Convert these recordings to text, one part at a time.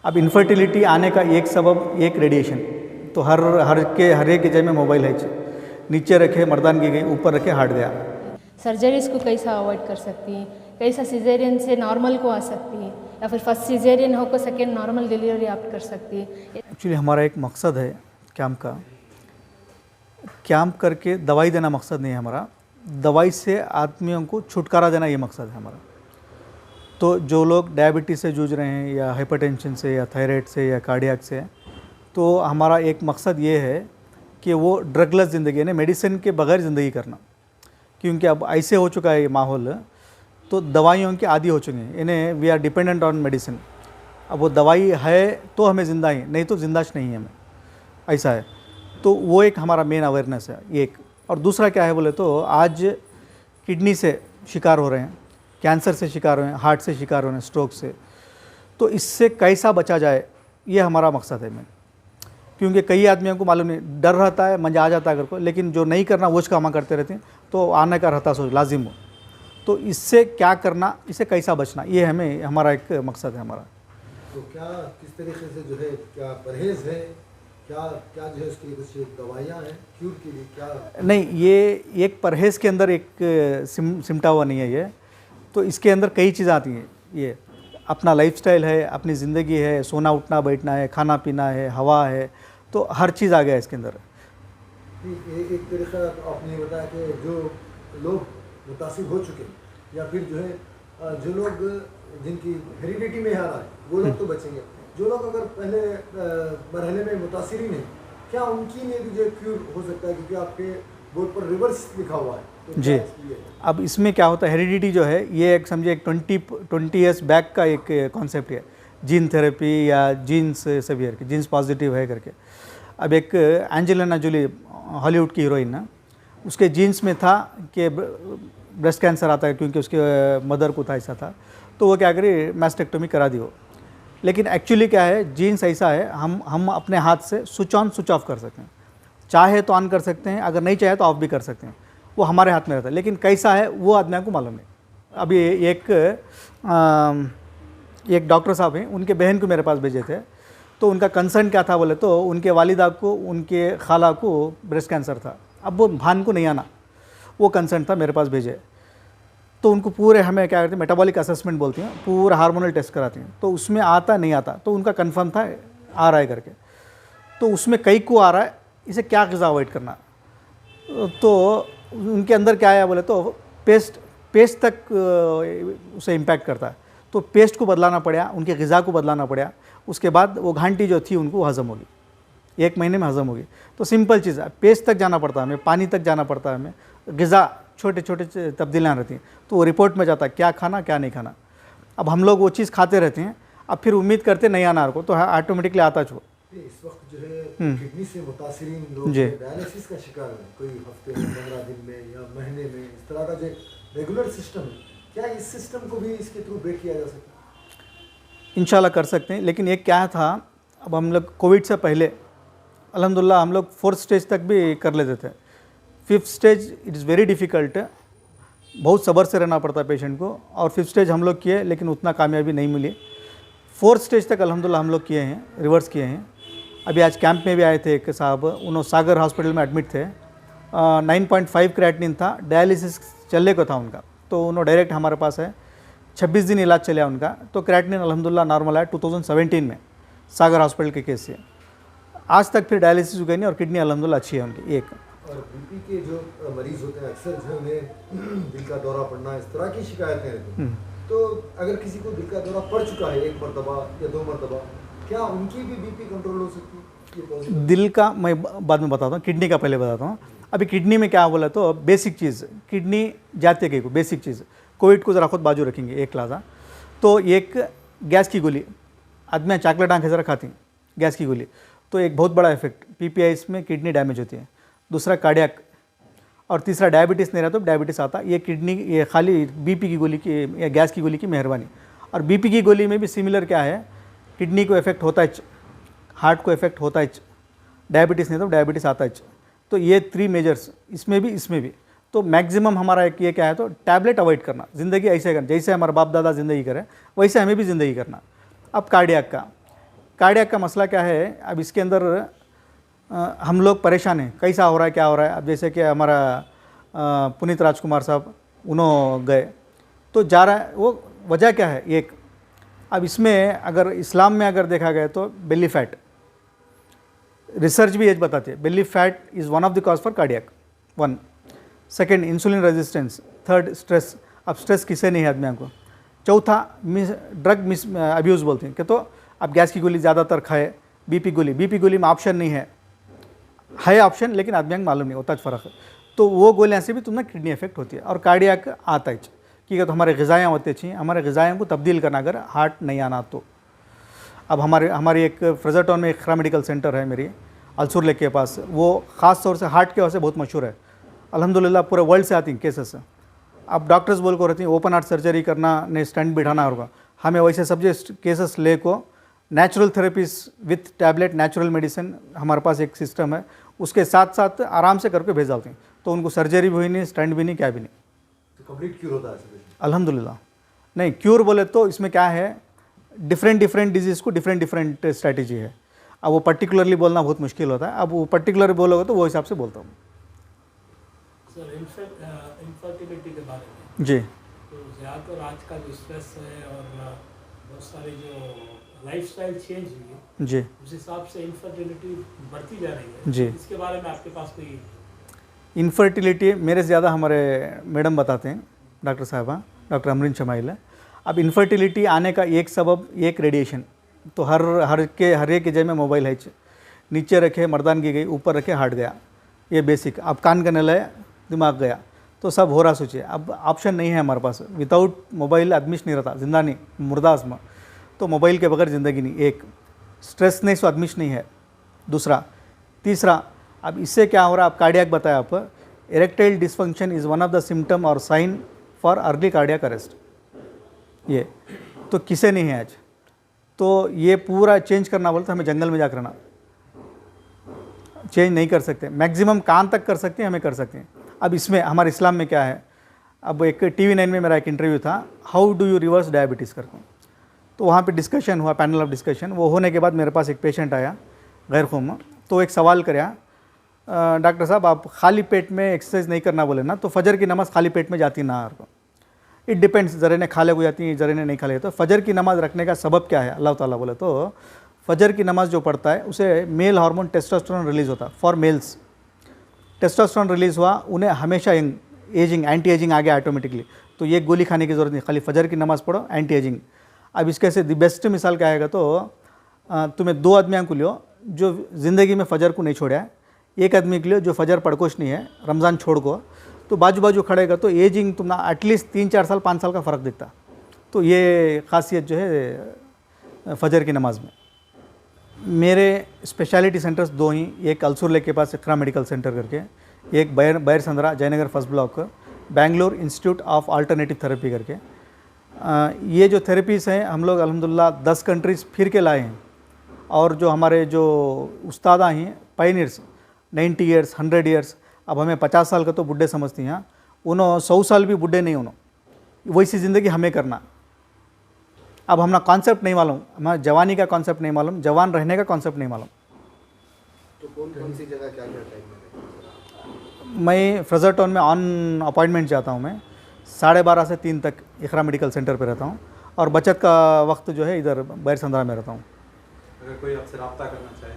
अब इनफर्टिलिटी आने का एक सबब एक रेडिएशन, तो हर एक जगह में मोबाइल है, नीचे रखे मर्दानगी गई, ऊपर रखे हट गया। सर्जरीज को कैसा अवॉइड कर सकती हैं, कैसा सिजेरियन से नॉर्मल को आ सकती है, या फिर फर्स्ट सिजेरियन होकर सेकेंड नॉर्मल डिलीवरी आप कर सकती है। एक्चुअली हमारा एक मकसद है कैंप का, कैंप करके दवाई देना मकसद नहीं है हमारा, दवाई से आदमियों को छुटकारा देना ये मकसद है हमारा। तो जो लोग डायबिटीज़ से जूझ रहे हैं या हाइपरटेंशन से या थायराइड से या कार्डियक से, तो हमारा एक मकसद ये है कि वो ड्रगलेस ज़िंदगी, यानी मेडिसिन के बगैर ज़िंदगी करना, क्योंकि अब ऐसे हो चुका है ये माहौल, तो दवाइयों के आदी हो चुके हैं, इन्हें we are dependent on medicine. अब वो दवाई है तो हमें ज़िंदा ही, नहीं तो जिंदाश नहीं है हमें, ऐसा है। तो वो एक हमारा मेन अवेयरनेस है एक। और दूसरा क्या है बोले तो आज किडनी से शिकार हो रहे हैं, कैंसर से शिकार हो रहे हैं, हार्ट से शिकार हो रहे हैं, स्ट्रोक से, तो इससे कैसा बचा जाए ये हमारा मकसद है मेन। क्योंकि कई आदमियों को मालूम नहीं, डर रहता है, मंजा आ जाता है घर को, लेकिन जो नहीं करना वो काम करते रहते हैं, तो आने का रहता सोच लाजिम हो। तो इससे क्या करना, इससे कैसा बचना, ये हमें हमारा एक मकसद है हमारा। तो क्या किस तरीके से जो है, क्या परहेज़ है, क्या क्या जो है उसके लिए कुछ दवाइयाँ हैं क्यूर के लिए, क्या नहीं, ये एक परहेज़ के अंदर एक सिमटा हुआ नहीं है ये, तो इसके अंदर कई चीज़ें आती हैं। ये अपना लाइफस्टाइल है, अपनी ज़िंदगी है, सोना उठना बैठना है, खाना पीना है, हवा है, तो हर चीज़ आ गया इसके अंदर। एक तरीका आपने बताया कि जो लोग मुतासिर हो चुके या फिर जो है जो लोग जिनकी हेरिडिटी में आ रहा है वो लोग तो बचेंगे, जो लोग अगर पहले मरहले में मुतासिर ही नहीं, क्या उनकी लिए भी जो क्यूर हो सकता है, क्योंकि आपके बोर्ड पर रिवर्स लिखा हुआ है तो जी। अब इसमें क्या होता है, हेरिडिटी जो है ये एक समझे एक 20 ईयर्स बैक का एक कॉन्सेप्ट है, जीन थेरेपी या जीन्स सेवियर की, जीन्स पॉजिटिव है करके। अब एक एंजेलिना जोली हॉलीवुड की हीरोइन ना, उसके जीन्स में था कि ब्रेस्ट कैंसर आता है, क्योंकि उसके मदर को था, ऐसा था, तो वो क्या करे मैस्टेक्टोमी करा दी हो। लेकिन एक्चुअली क्या है, जीन्स ऐसा है, हम अपने हाथ से स्विच ऑन स्विच ऑफ कर सकते हैं, चाहे तो ऑन कर सकते हैं, अगर नहीं चाहे तो ऑफ भी कर सकते हैं, वो हमारे हाथ में रहता है। लेकिन कैसा है वो आदमी को मालूम नहीं। अभी एक डॉक्टर साहब हैं, उनके बहन को मेरे पास भेजे थे, तो उनका कंसर्न क्या था बोले तो उनके वालिदा को, उनके खाला को ब्रेस्ट कैंसर था। अब वो भान को नहीं आना, वो कंसर्न था, मेरे पास भेजे, तो उनको पूरे हमें क्या करते हैं, मेटाबॉलिक असेसमेंट बोलती हैं, पूरा हार्मोनल टेस्ट कराती हैं, तो उसमें आता नहीं आता, तो उनका कंफर्म था आ रहा है करके। तो उसमें कई को आ रहा है, इसे क्या ग़िज़ा अवॉइड करना, तो उनके अंदर क्या आया बोले तो पेस्ट तक उसे इम्पैक्ट करता है, तो पेस्ट को बदलाना पड़ा, उनके ग़िज़ा को बदलाना पड़ा। उसके बाद वो घंटी जो थी उनको हज़म होगी, 1 महीने में हज़म होगी। तो सिंपल चीज़ है, पेस्ट तक जाना पड़ता है हमें, पानी तक जाना पड़ता है हमें, ग़िज़ा छोटे छोटे तब्दीलियाँ रहती हैं, तो वो रिपोर्ट में जाता है क्या खाना क्या नहीं खाना। अब हम लोग वो चीज़ खाते रहते हैं, अब फिर उम्मीद करते नहीं आना को, तो ऑटोमेटिकली आता छो। इस वक्त जो है किडनी से मुतासिरीन लोग डायलिसिस का शिकार है, कोई हफ्ते में, 15 दिन में या महीने में, इस तरह का जो रेगुलर सिस्टम है, क्या इस सिस्टम को भी इसके थ्रू ब्रेक किया जा सकता है? इंशाल्लाह कर सकते हैं। लेकिन एक क्या था, अब हम लोग कोविड से पहले अल्हम्दुलिल्लाह हम लोग 4th स्टेज तक भी कर लेते थे। 5th stage it is very difficult, बहुत सब्र से रहना पड़ता है पेशेंट को, और 5th स्टेज हम लोग किए लेकिन उतना कामयाबी नहीं मिली। 4th स्टेज तक अल्हम्दुलिल्लाह हम लोग किए हैं, रिवर्स किए हैं। अभी आज कैंप में भी आए थे एक साहब, उन्होंने सागर हॉस्पिटल में एडमिट थे, 9.5 क्रिएटिनिन था, डायलिसिस चलने को था उनका, तो उन्होंने डायरेक्ट हमारे पास है, 26 दिन इलाज चला उनका, तो क्रिएटिनिन अल्हम्दुलिल्लाह नॉर्मल आया 2017 में सागर हॉस्पिटल के केस से। आज तक फिर डायलिसिस हो गई नहीं, और किडनी अल्हम्दुलिल्लाह अच्छी है उनकी। एक और बीपी के जो मरीज़ होते हैं अक्सर जो उन्हें दिल का दौरा पड़ना, इस तरह की शिकायतें रहती हैं, तो अगर किसी को दिल का दौरा पड़ चुका है 1 मरतबा या 2 मरतबा, क्या उनकी भी बीपी कंट्रोल हो सकती है? दिल का मैं बाद में बताता हूँ, किडनी का पहले बताता हूँ। अभी किडनी में क्या बोला तो बेसिक चीज़, किडनी जाती है को बेसिक चीज़, कोविड को ज़रा खुद बाजू रखेंगे एक लाजा, तो एक गैस की गोली, आदमी चॉकलेट आँखें ज़रा खाती हैं गैस की गोली, तो एक बहुत बड़ा इफेक्ट PPIs में किडनी डैमेज होती है। दूसरा कार्डियक, और तीसरा डायबिटीज़ नहीं रहा तो डायबिटीज़ आता। ये किडनी, ये खाली BP की गोली की या गैस की गोली की मेहरबानी। और BP की गोली में भी सिमिलर क्या है, किडनी को इफेक्ट होता है, हार्ट को इफेक्ट होता है, डायबिटीज़ नहीं तो डायबिटीज़ आता है। तो ये 3 मेजर्स इसमें भी। तो मैक्सिमम हमारा एक ये क्या है, तो टैबलेट अवॉइड करना, ज़िंदगी ऐसे करना जैसे हमारे बाप दादा ज़िंदगी करें वैसे हमें भी ज़िंदगी करना। अब कार्डियक का कार्डियक का मसला क्या है, अब इसके अंदर हम लोग परेशान हैं कैसा हो रहा है क्या हो रहा है। अब जैसे कि हमारा पुनीत राजकुमार साहब उन्होंने गए तो जा रहा है, वो वजह क्या है एक। अब इसमें अगर इस्लाम में अगर देखा गया तो बेली फैट, रिसर्च भी ये बताती है belly fat is one of the cause for cardiac, one. Second insulin resistance, third stress. अब स्ट्रेस किसे नहीं है आदमी को। चौथा ड्रग मिस अब्यूज़ बोलते हैं कि तो अब गैस की गोली ज़्यादातर खाए, बीपी गोली में ऑप्शन नहीं है ऑप्शन, लेकिन आदमी को मालूम नहीं होता फ़र्क है। तो वो गोलियाँ से भी तुम्हें किडनी इफेक्ट होती है और कार्डियक आता है कि तो हमारे ग़िज़ाएँ होते चाहिए, हमारे ग़िज़ाएँ को तब्दील करना अगर हार्ट नहीं आना तो। अब हमारी एक फ्रेजर टाउन में एक इक़रा मेडिकल सेंटर है मेरी अलसूर लेक के पास, वो ख़ास तौर से हार्ट के वजह से बहुत मशहूर है। अल्हम्दुलिल्लाह पूरे वर्ल्ड से आती हैं केसेस। अब डॉक्टर्स बोल को रहती हैं ओपन हार्ट सर्जरी करना, नहीं स्टेंट बिठाना होगा। हमें वैसे सब केसेस ले को natural therapies with tablet natural medicine हमारे पास एक सिस्टम है, उसके साथ साथ आराम से करके भेज डालते हैं। तो उनको सर्जरी भी हुई नहीं, स्टेंट भी नहीं, क्या भी नहीं, तो कंप्लीट क्यूर होता है अल्हम्दुलिल्लाह। नहीं क्यूर बोले तो इसमें क्या है, डिफरेंट डिजीज़ को डिफरेंट स्ट्रैटेजी है। अब वो पर्टिकुलरली बोलना बहुत मुश्किल होता है। अब वो पर्टिकुलर बोलोगे तो वो हिसाब से बोलता हूँ। सर इनफर्टिलिटी के बारे में जी तो ज़्यादातर आज का जो स्ट्रेस है और बहुत सारे जो लाइफस्टाइल चेंज हुई है जी उस हिसाब से इनफर्टिलिटी बढ़ती जा रही है। जी। इसके बारे में आपके पास कोई? इनफर्टिलिटी मेरे से ज़्यादा हमारे मैडम बताते हैं, डॉक्टर साहबा, डॉक्टर अमरीन शमाइल है। अब इनफर्टिलिटी आने का एक सबब एक रेडिएशन। तो हर एक जगह में मोबाइल है, नीचे रखे मर्दानगी गई, ऊपर रखे हार्ट गया, ये बेसिक। अब कान करने लगे दिमाग गया, तो सब हो रहा। सोचिए अब ऑप्शन नहीं है हमारे पास, विदाउट मोबाइल आदमी नहीं रहता, जिंदा नहीं, मुर्दा आसमा। तो मोबाइल के बगैर ज़िंदगी नहीं। एक स्ट्रेस नहीं सो आदमी नहीं है, दूसरा। तीसरा अब इससे क्या हो रहा है, आप कार्डियक बताया आप, erectile dysfunction is one of the symptom और sign for early cardiac arrest. ये तो किसे नहीं है आज। तो ये पूरा चेंज करना बोलते हमें जंगल में जाकर ना, चेंज नहीं कर सकते। मैक्सिमम कान तक कर सकते हैं, हमें कर सकते हैं। अब इसमें हमारे इस्लाम में क्या है, अब एक TV9 में मेरा एक इंटरव्यू था, how do you reverse diabetes करके। तो वहाँ पे डिस्कशन हुआ, पैनल ऑफ डिस्कशन। वो होने के बाद मेरे पास एक पेशेंट आया गैर खूम, तो एक सवाल कराया, डॉक्टर साहब आप खाली पेट में एक्सरसाइज नहीं करना बोले ना, तो फजर की नमाज़ खाली पेट में जाती ना आपको। इट डिपेंड्स, जरे ने खा ले को जाती है, जरे ने नहीं खा ले। तो फजर की नमाज़ रखने का सबब क्या है, अल्लाह ताला बोले तो फजर की नमाज़ जो पढ़ता है उसे मेल हार्मोन टेस्टोस्टेरोन रिलीज़ होता है। फॉर मेल्स टेस्टोस्टेरोन रिलीज़ हुआ, उन्हें हमेशा एजिंग एंटी एजिंग आ गया ऑटोमेटिकली। तो ये गोली खाने की ज़रूरत नहीं, खाली फजर की नमाज़ पढ़ो, एंटी एजिंग। अब इसके से द बेस्ट मिसाल क्या आएगा, तो तुम्हें दो आदमियों को लियो जो ज़िंदगी में फ़जर को नहीं छोड़ा है, एक आदमी के लिए जो फजर पढ़कोश नहीं है, रमज़ान छोड़ को, तो बाजू बाजू खड़ेगा तो एजिंग तुम्हारा एटलीस्ट 3-4 साल 5 साल का फ़र्क दिखता। तो ये खासियत जो है फजर की नमाज में। मेरे स्पेशलिटी सेंटर्स दो ही, एक अलसूर लेक के पास इक़रा मेडिकल सेंटर करके, एक Byrasandra Jayanagar first block, Bangalore institute of alternative therapy करके। ये जो थेरेपीज़ हैं हम लोग अल्हम्दुलिल्लाह 10 कंट्रीज़ फिर के लाए हैं। और जो हमारे जो उस्तादा हैं पायनियर्स, 90 ईयर्स 100 ईयर्स, अब हमें 50 साल का तो बुढ़े समझती हैं, उन्होंने 100 साल भी बुढ़े नहीं, उन्होंने वैसी ज़िंदगी हमें करना। अब हमारा कॉन्सेप्ट नहीं मालूम, हमारा जवानी का कॉन्सेप्ट नहीं मालूम, जवान रहने का कॉन्सेप्ट नहीं मालूम। तो कौन सी जगह क्या क्या टाइम में? मैं फ्रेजर टाउन में ऑन अपॉइंटमेंट जाता हूँ, मैं 12:30 से 3 तक इक़रा मेडिकल सेंटर पे रहता हूँ, और बचत का वक्त जो है इधर बैर संद्रा में रहता हूँ। अगर कोई आपसे रब्ता करना चाहे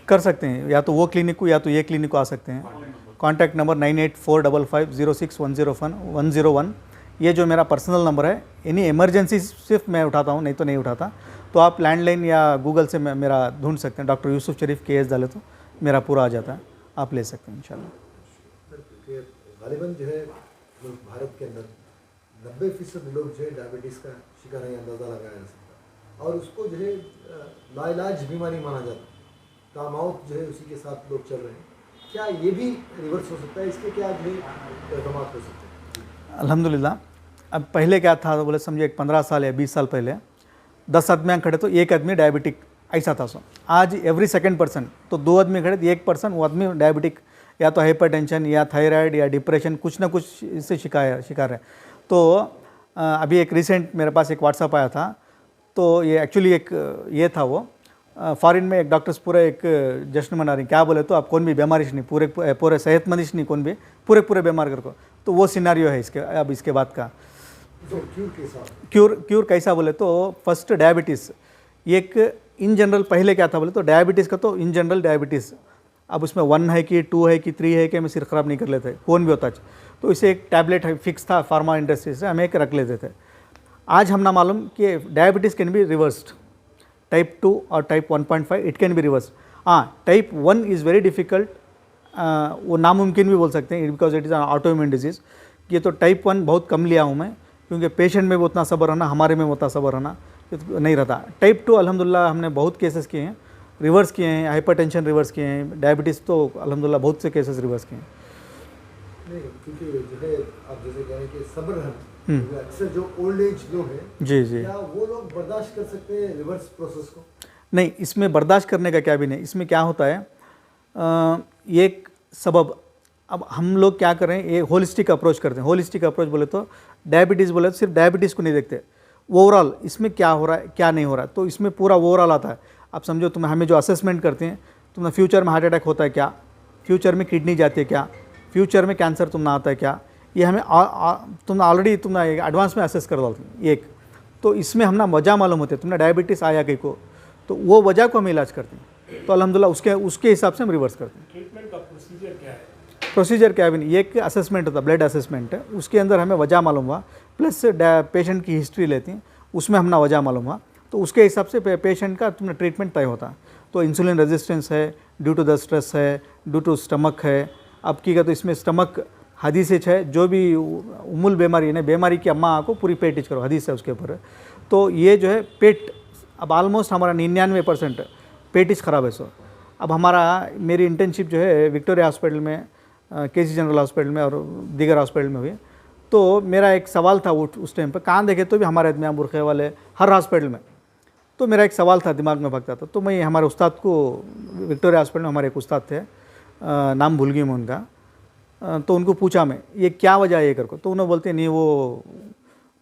कर सकते हैं, या तो वो क्लिनिक को या तो ये क्लिनिक को आ सकते हैं। Contact number 9845506101। ये जो मेरा पर्सनल नंबर है, एनी इमरजेंसी सिर्फ मैं उठाता हूँ, नहीं तो नहीं उठाता। तो आप लैंडलाइन या गूगल से मेरा ढूंढ सकते हैं, डॉक्टर यूसुफ शरीफ KS डाले तो मेरा पूरा आ जाता है, आप ले सकते हैं इंशाल्लाह। गालिबन जो है भारत के अंदर 90% लोग जो है डायबिटीज़ का शिकार है, अंदाज़ा लगाया जा सकता, और उसको जो है लाइलाज बीमारी माना जाता, कामौत जो है उसी के साथ लोग चल रहे हैं। क्या ये भी रिवर्स हो सकता है? इसके क्या जो है इक़दाम हो सकते हैं? अल्हम्दुलिल्लाह। अब पहले क्या था, तो बोले समझे 15 साल या 20 साल पहले 10 आदमी खड़े तो एक आदमी डायबिटिक, ऐसा था। सो आज एवरी सेकंड पर्सन, तो 2 आदमी खड़े तो 1 पर्सन वो आदमी डायबिटिक, या तो हाइपरटेंशन या थायराइड या डिप्रेशन, कुछ ना कुछ इससे शिकार है। तो अभी एक रिसेंट मेरे पास एक व्हाट्सअप आया था, तो ये एक्चुअली एक ये था वो फॉरेन में एक डॉक्टर्स पूरे एक जश्न मना रही क्या बोले तो आप कौन भी बीमारी नहीं पूरे सेहतमंद नहीं कौन भी पूरे बीमार कर को, तो वो सिनारियो है इसके अब इसके बाद का। तो क्योर के साथ क्योर कैसा बोले तो फर्स्ट डायबिटीज़ एक इन जनरल पहले क्या था बोले तो डायबिटीज़ का तो इन जनरल डायबिटीज़ अब उसमें 1 है कि 2 है कि 3 है कि हमें सिर ख़राब नहीं कर लेते कौन भी होता है, तो इसे एक टैबलेट है फिक्स था फार्मा इंडस्ट्री से हमें एक रख लेते थे। आज हम ना मालूम कि diabetes can be reversed, type 2 और type 1.5 it can be reverse. हाँ, टाइप 1 इज़ वेरी डिफ़िकल्ट, वो नामुमकिन भी बोल सकते हैं because it is an autoimmune disease. ये तो टाइप 1 बहुत कम लिया हूँ मैं क्योंकि पेशेंट में वो उतना सब्र रहना, हमारे में वो उतना सब्र रहना नहीं रहता। टाइप 2 अल्हम्दुलिल्लाह हमने बहुत केसेस किए हैं, रिवर्स किए हैं, हाइपरटेंशन रिवर्स किए हैं, डायबिटीज़ तो अल्हम्दुलिल्लाह बहुत से केसेस रिवर्स किए हैं। नहीं, क्योंकि जो है आप जैसे कह रहे हैं कि सब्र है, अक्सर जो ओल्ड एज लोग हैं जी जी, क्या वो लोग बर्दाश्त कर सकते हैं रिवर्स प्रोसेस को? नहीं इसमें बर्दाश्त करने का क्या भी नहीं। इसमें क्या होता है ये एक सबब, अब हम लोग क्या करें ये होलिस्टिक अप्रोच करते हैं। होलिस्टिक अप्रोच बोले तो डायबिटीज़ बोले तो सिर्फ डायबिटीज़ को नहीं देखते, ओवरऑल इसमें क्या हो रहा है क्या नहीं हो रहा है, तो इसमें पूरा ओवरऑल आता है। आप समझो तुम हमें जो असेसमेंट करते हैं तुम्हें फ्यूचर में हार्ट अटैक होता है क्या, फ्यूचर में किडनी जाती है क्या, फ्यूचर में कैंसर तुम ना आता है क्या, ये हमें तुम ऑलरेडी तुम एडवांस में असेस कर डालते एक। तो इसमें हम ना वजह मालूम होते हैं तुमने डायबिटीज़ आया कहीं को, तो वो वजह को हम इलाज करते हैं, तो अल्हम्दुलिल्लाह उसके हिसाब से हम रिवर्स करते हैं। ट्रीटमेंट का प्रोसीजर क्या है? प्रोसीजर क्या भी नहीं, ये एक असेसमेंट होता है, ब्लड असेसमेंट है, उसके अंदर हमें वजह मालूम हुआ प्लस पेशेंट की हिस्ट्री लेती हैं, उसमें हम ना वजह मालूम हुआ, तो उसके हिसाब से पेशेंट का तुमने ट्रीटमेंट तय होता है। तो इंसुलिन रेजिस्टेंस है, ड्यू टू द स्ट्रेस है, ड्यू टू स्टमक है, अब की का तो इसमें स्टमक हदीस है, जो भी उमुल बीमारी है ना बीमारी की अम्मा को पूरी पेट टिच करो, हदीस है उसके ऊपर। तो ये जो है पेट अब ऑलमोस्ट हमारा 99% पेट ख़राब है। सो अब हमारा मेरी इंटर्नशिप जो है विक्टोरिया हॉस्पिटल में, केसी जनरल हॉस्पिटल में और दीगर हॉस्पिटल में हुई, तो मेरा एक सवाल था उस टाइम पर, कहाँ देखे तो भी हमारे आदमी बुरखे वाले हर हॉस्पिटल में, तो मेरा एक सवाल था दिमाग में भगता था, तो मैं हमारे उस्ताद को विक्टोरिया हॉस्पिटल में हमारे एक उस्ताद थे, नाम भूल गई मैं उनका, तो उनको पूछा मैं ये क्या वजह है ये कर को, तो उन्होंने बोलते नहीं वो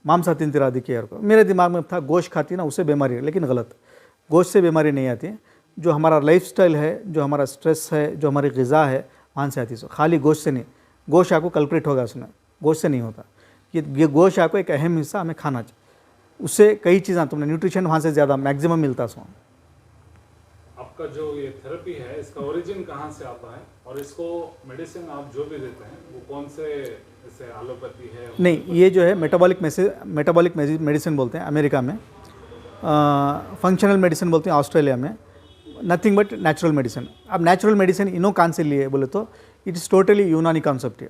मांसा तिंतिरादी की यार को। मेरे दिमाग में था गोश्त खाती ना उससे बीमारी है, लेकिन गलत, गोश्त से बीमारी नहीं आती, जो हमारा लाइफस्टाइल है, जो हमारा स्ट्रेस है, जो हमारी ग़िज़ा है वहाँ से आती है। खाली गोश्त से नहीं, गोश्त आपको कल्प्रिट होगा उसमें, गोश्त से नहीं होता। ये गोश्त आपको एक अहम हिस्सा हमें खाना चाहिए, उससे कई चीज़ें तुमने न्यूट्रिशन वहाँ से ज़्यादा मैक्सिमम मिलता है। आपका जो ये थेरेपी है इसका ओरिजिन कहाँ से आता है और इसको मेडिसिन आप जो भी देते हैं वो कौन से, जैसे एलोपैथी है? नहीं, ये जो है मेटाबॉलिक मेडिसिन बोलते हैं अमेरिका में, फंक्शनल मेडिसिन बोलते हैं ऑस्ट्रेलिया में, नथिंग बट नेचुरल मेडिसिन। अब नेचुरल मेडिसिन इनो कहाँ से लिए बोले तो इट इज़ टोटली यूनानी कॉन्सेप्ट है।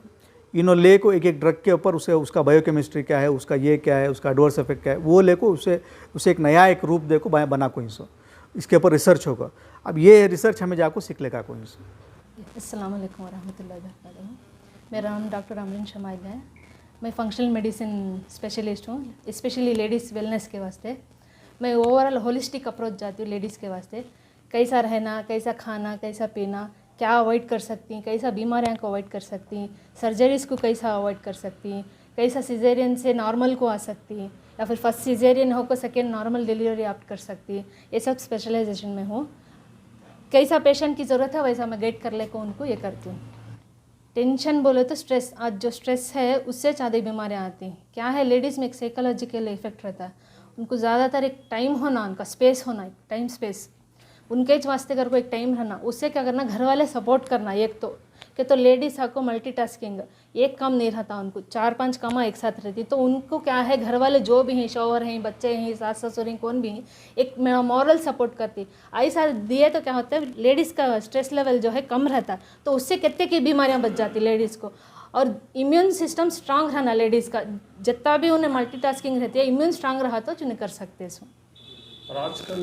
इनो ले को एक ड्रग के ऊपर उसे उसका बायोकेमिस्ट्री क्या है, उसका ये क्या है, उसका एडवर्स इफेक्ट क्या है, वो ले को उसे एक नया एक रूप दे को बना कोई सो, इसके ऊपर रिसर्च होगा। अब ये रिसर्च हमें जाको सीख लेगा कोई सो। अस्सलाम वालेकुम वरहमतुल्लाहि वबरकातुहू। मेरा नाम डॉक्टर अमरीन शमाइल है। मैं फंक्शनल मेडिसिन स्पेशलिस्ट हूँ, स्पेशली लेडीज़ वेलनेस के वास्ते। मैं ओवरऑल होलिस्टिक अप्रोच जाती हूँ लेडीज़ के वास्ते, कैसा रहना, कैसा खाना, कैसा पीना, क्या अवॉइड कर सकती हैं, कैसा बीमारियाँ को अवॉइड कर सकती हैं, सर्जरीज़ को कैसा अवॉइड कर सकती हैं, कैसा सिजेरियन से नॉर्मल को आ सकती हैं, या फिर फर्स्ट सिजेरियन हो को सेकेंड नॉर्मल डिलीवरी ऑप्ट कर सकती है, ये सब स्पेशलाइजेशन में हूँ। कैसा पेशेंट की ज़रूरत है वैसा मैं गाइड कर ले को उनको ये करती हूँ। टेंशन बोले तो स्ट्रेस, आज जो स्ट्रेस है उससे ज़्यादा बीमारियाँ आती हैं। क्या है, लेडीज़ में एक साइकोलॉजिकल इफेक्ट रहता है, उनको ज़्यादातर एक टाइम होना, उनका स्पेस होना, एक टाइम स्पेस उनके वास्ते कर को एक टाइम रहना, उससे क्या करना, घर वाले सपोर्ट करना। एक तो लेडीज़ आपको मल्टीटास्किंग, एक काम नहीं रहता, उनको 4-5 कामा एक साथ रहती, तो उनको क्या है, घर वाले जो भी हैं, शौहर हैं, बच्चे हैं, सास ससुर हैं, कौन भी हैं, एक मॉरल सपोर्ट करती। ऐसा दिए तो क्या होता है, लेडीज़ का स्ट्रेस लेवल जो है कम रहता, तो उससे कितने की बीमारियाँ बच जाती लेडीज़ को। और इम्यून सिस्टम स्ट्रांग रहना लेडीज़ का, जितना भी उन्हें मल्टीटास्किंग रहती है, इम्यून स्ट्रांग रहा तो उन्हें कर सकते हैं। और आजकल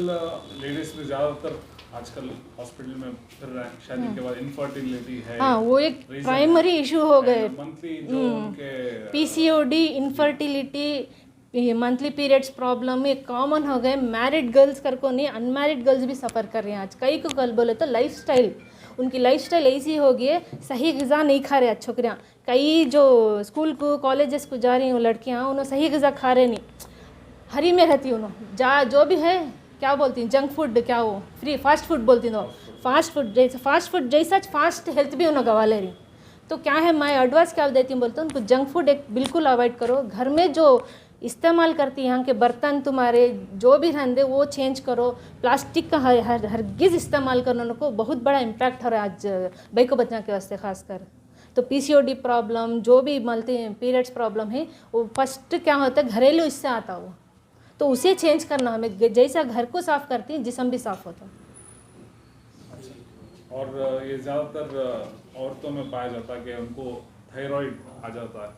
लेडीज में ज़्यादातर आजकल हॉस्पिटल में फिर रहे हैं, शादी के बाद इनफर्टिलिटी है। हाँ, वो एक प्राइमरी इशू हो गए। मंथली जो उनके PCOD, infertility, monthly periods problem ये कॉमन हो गए। मैरिड गर्ल्स कर को नहीं, अनमैरिड गर्ल्स भी सफ़र कर रही हैं आज। कई को कल बोले तो लाइफस्टाइल, उनकी लाइफस्टाइल ऐसी हो गई है, सही ग़िज़ा नहीं खा रहे छोकरियाँ। कई जो स्कूल को कॉलेजेस को जा रही हैं वो लड़कियाँ, उन्हें सही ग़िज़ा खा रहे नहीं। हरी में रहती हूँ जा जो भी है क्या बोलती हैं जंक फूड क्या वो फ्री फास्ट फूड बोलती हूँ फास्ट फूड जैसा फास्ट हेल्थ भी उन्होंने गवा ले रही। तो क्या है मैं एडवाइस क्या देती हूँ बोलते हैं उनको जंक फूड एक बिल्कुल अवॉइड करो। घर में जो इस्तेमाल करती यहाँ के बर्तन तुम्हारे जो भी रहते वो चेंज करो। प्लास्टिक का हरगिज़ इस्तेमाल करना उनको बहुत बड़ा इम्पैक्ट हो रहा है आज भाई को बच्चा के वास्ते खासकर। तो पीसीओडी प्रॉब्लम जो भी मल्टी पीरियड्स प्रॉब्लम है वो फर्स्ट क्या होता है घरेलू इससे आता हो। तो उसे चेंज करना हमें जैसा घर को साफ़ करती है जिस्म भी साफ़ होता है। और ये ज़्यादातर औरतों में पाया जाता है कि उनको थायराइड आ जाता है,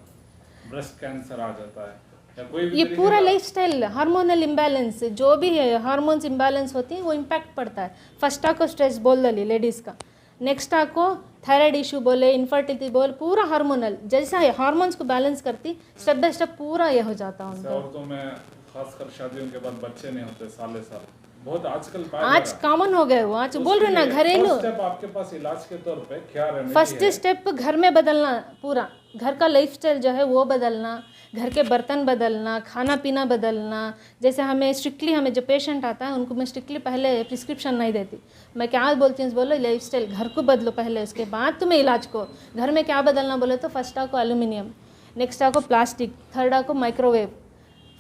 ब्रेस्ट कैंसर आ जाता है, या कोई भी ये तरीके पूरा का- लाइफस्टाइल हार्मोनल इम्बैलेंस जो भी है हार्मोन्स इम्बैलेंस होती हैं वो इम्पैक्ट पड़ता है। फर्स्ट आको स्ट्रेस बोल दली लेडीज़ का, नेक्स्ट आको थायराइड इशू बोले इनफर्टिलिटी बोले पूरा हार्मोनल जैसा है हार्मोन्स को बैलेंस करती स्टेप बाय स्टेप पूरा ये हो जाता है जैसे उनका। औरतों में खासकर शादियों के बाद बच्चे नहीं होते साले साल, बहुत आजकल पाया जा आज रहा है। कॉमन हो गए वो आज तो बोल रहे ना उसके लिए घरेलू first step आपके पास इलाज के तौर पे क्या रेमेडी फर्स्ट है? स्टेप घर में बदलना पूरा घर का लाइफस्टाइल जो है वो बदलना, घर के बर्तन बदलना, खाना पीना बदलना। जैसे हमें स्ट्रिक्टली हमें जो पेशेंट आता है उनको मैं स्ट्रिक्टली पहले प्रिस्क्रिप्शन नहीं देती। मैं क्या बोलती हूँ बोलो लाइफस्टाइल घर को बदलो पहले उसके बाद तुम्हें इलाज को। घर में क्या बदलना बोले तो फर्स्ट आको एल्यूमिनियम, नेक्स्ट आको प्लास्टिक, थर्ड आको माइक्रोवेव,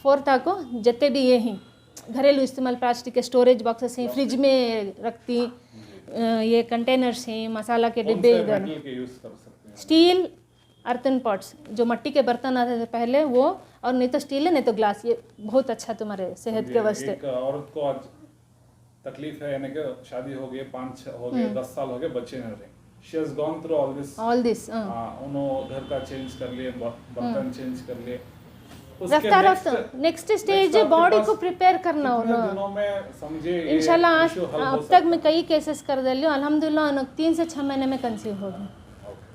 फोर्थ आको जितने भी ये हैं घरेलू इस्तेमाल प्लास्टिक के स्टोरेज बॉक्सेस हैं फ्रिज में रखती ये कंटेनर्स हैं मसाला के कौन डिब्बे से इधर मेटल के यूज कर सकते हैं? स्टील अर्थन पॉट्स जो मिट्टी के बर्तन आते थे पहले वो, और नहीं तो स्टील है नहीं तो ग्लास। ये बहुत अच्छा तुम्हारे सेहत के वास्ते। एक औरत को आज तकलीफ है यानी कि शादी हो गई 5 हो गए 10 साल हो गए बच्चे नहीं रहे, she has gone through all this उन्होंने घर का चेंज कर लिए, बर्तन चेंज कर लिए। रफ्ता रफ्ता नेक्स्ट स्टेज है बॉडी को प्रिपेयर करना हो कितने ना दिनों में समझे ये इंशाल्लाह। issue हल हो अब सकता तक मैं कई केसेस कर दे लियो अल्हम्दुलिल्लाह 3 से 6 महीने में कंसीव हो गई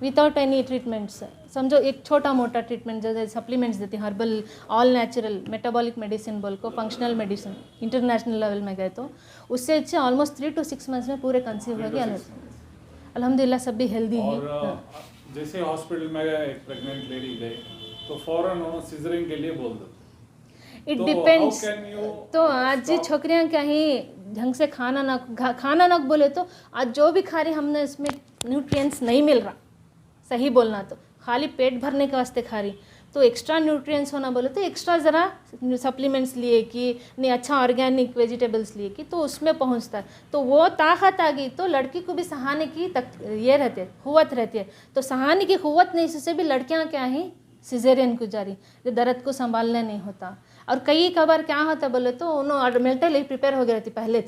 विदाउट एनी ट्रीटमेंट्स। समझो एक छोटा मोटा ट्रीटमेंट जैसे सप्लीमेंट्स देती हैं herbal all natural metabolic medicine बोल को फंक्शनल मेडिसिन इंटरनेशनल लेवल में गए तो उससे अच्छे ऑलमोस्ट 3 to 6 मंथ्स में पूरे कंसीव हो गए अल्हम्दुलिल्लाह। सब भी हेल्दी हैं। और जैसे हॉस्पिटल में एक प्रेग्नेंट लेडी गई तो फौरन उन्होंने सीजरिंग के लिए बोल दो। इट तो डिपेंड्स। how can you तो आज जी छोकरियाँ क्या ही ढंग से खाना ना बोले तो आज जो भी खा रही हमने इसमें न्यूट्रिएंट्स नहीं मिल रहा। सही बोलना तो खाली पेट भरने के वास्ते खा रही तो एक्स्ट्रा न्यूट्रिएंट्स होना बोले तो एक्स्ट्रा ज़रा सप्लीमेंट्स लिए कि नहीं अच्छा ऑर्गेनिक वेजिटेबल्स लिए कि तो उसमें पहुंचता है। तो वो ताकत आ गई तो लड़की को भी सहाने की ये रहती है क़ुव्वत रहती है। तो सहाने की क़ुव्वत नहीं से भी लड़कियाँ क्या हैं सिजेरियन गुजारी जो दर्द को संभालने नहीं होता। और कई बार क्या होता बोले तो उन्होंने मेंटली प्रिपेयर हो गई रहती पहले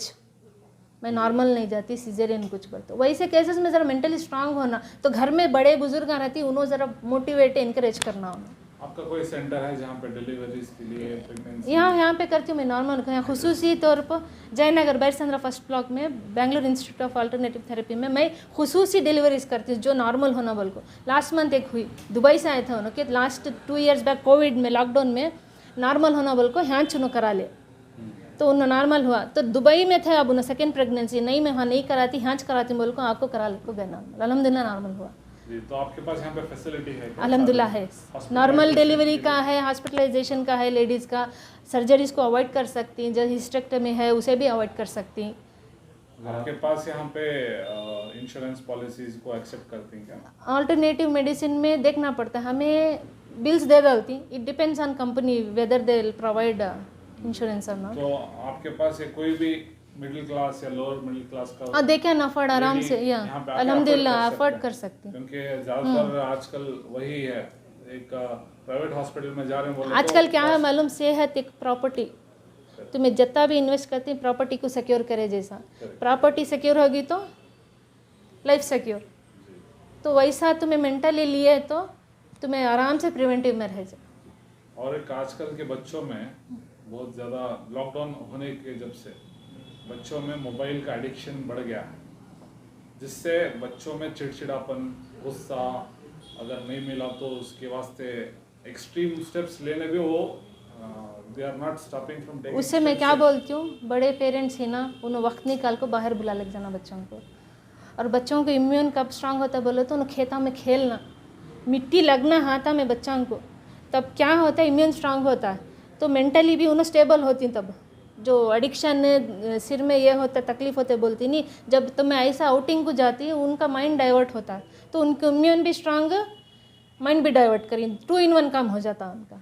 मैं नॉर्मल नहीं जाती सिजेरियन कुछ कर। तो वैसे केसेस में ज़रा मेंटली स्ट्रांग होना तो घर में बड़े बुजुर्ग रहती उन्होंने ज़रा मोटिवेट इनकरेज करना होना। आपका कोई सेंटर है जहाँ पे डिलीवरीज के लिए प्रेगनेंसी यहाँ पे करती हूँ मैं नॉर्मल यहाँ खुसूसी तौर पर जयनगर बैरसंद्रा फर्स्ट ब्लॉक में Bangalore institute of alternative therapy में मैं खुसूसी डिलीवरीज करती हूँ जो नॉर्मल होना बोल को। लास्ट मंथ एक हुई दुबई से आए थे उन्होंने कि लास्ट 2 years बैक कोविड में लॉकडाउन में नॉर्मल होना बोल को यहाँ चुनो करा ले तो उन्हें नॉर्मल हुआ। तो दुबई में थे अब उन्हें सेकेंड प्रेगनेंसी नहीं मैं वहाँ नहीं कराती यहाँ कराती बोल को आपको करा ले को गए नॉर्मल अल्हम्दुलिल्लाह नॉर्मल हुआ। जी। तो आपके पास यहाँ पे फैसिलिटी है क्या? अल्हम्दुलिल्लाह है। Hospitalization नॉर्मल डिलीवरी के का है हॉस्पिटलाइजेशन का है लेडीज़ का सर्जरीज को अवॉइड कर सकती हैं जो हिस्टेक्टमी है उसे भी अवॉइड कर सकती हैं। लिए? आपके पास यहाँ पे इंश्योरेंस पॉलिसीज को एक्सेप्ट करती हैं क्या? ऑल्टरनेटिव मेडिसिन में देखना पड़ता है हमें बिल्स दे डालती it depends on company whether they provide insurance और नॉट। तो आपके पास ये कोई भी मिडिल क्लास या लोअर मिडिल क्लास का हाँ दे कैन अफोर्ड आराम से या यहाँ पे आके अल्हम्दुलिल्लाह afford अफोर्ड कर सकते हैं। सकती हैं। क्योंकि ज़्यादातर आजकल वही है एक प्राइवेट हॉस्पिटल में जा रहे हैं बोले आजकल तो क्या है मालूम सेहत एक प्रॉपर्टी तुम्हें जितना भी इन्वेस्ट करती है प्रॉपर्टी को सिक्योर करे जैसा प्रॉपर्टी सिक्योर होगी तो लाइफ सिक्योर। तो वैसा तुम्हें मेंटली लिए तो तुम्हें आराम से प्रिवेंटिव में रह जाए। और एक आजकल के बच्चों में बहुत ज़्यादा लॉकडाउन होने के जब से बच्चों में मोबाइल का एडिक्शन बढ़ गया है जिससे बच्चों में चिड़चिड़ापन गुस्सा अगर नहीं मिला तो उसके वास्ते एक्सट्रीम स्टेप्स लेने भी वो they are not stopping from taking. उससे मैं क्या बोलती हूँ बड़े पेरेंट्स हैं ना उन्हें वक्त निकाल को बाहर बुला लग जाना बच्चों को। और बच्चों को इम्यून कब स्ट्रांग होता है बोलो तो उन्हें खेतों में खेलना मिट्टी लगना हाथा में बच्चों को तब क्या होता है इम्यून स्ट्रांग होता है। तो मेंटली भी उन्हें स्टेबल होती। तब जो एडिक्शन सिर में ये होता तकलीफ होते बोलती नहीं, जब तो मैं ऐसा आउटिंग को जाती उनका माइंड डाइवर्ट होता, तो उनका इम्यून भी स्ट्रांग, माइंड भी डाइवर्ट करी, 2 in 1 काम हो जाता उनका।